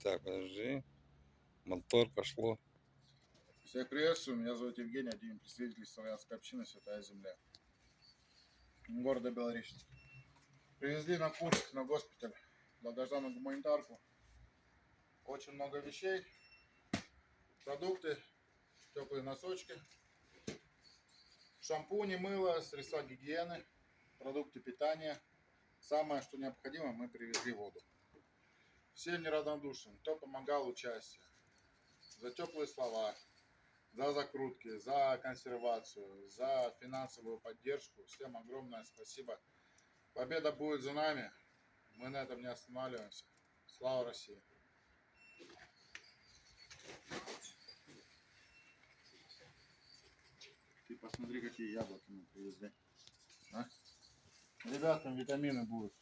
Так, подожди. Мотор пошло. Всех приветствую, меня зовут Евгений, один представитель славянской общины «Святая Земля» города Белореченск. Привезли на Курск, на госпиталь, долгожданную гуманитарку. Очень много вещей, продукты, теплые носочки, шампуни, мыло, средства гигиены, продукты питания. Самое, что необходимо, мы привезли воду. Все неравнодушны, кто помогал участие, за теплые слова, за закрутки, за консервацию, за финансовую поддержку. Всем огромное спасибо. Победа будет за нами. Мы на этом не останавливаемся. Слава России! Ты посмотри, какие яблоки мы привезли. А? Ребятам витамины будут.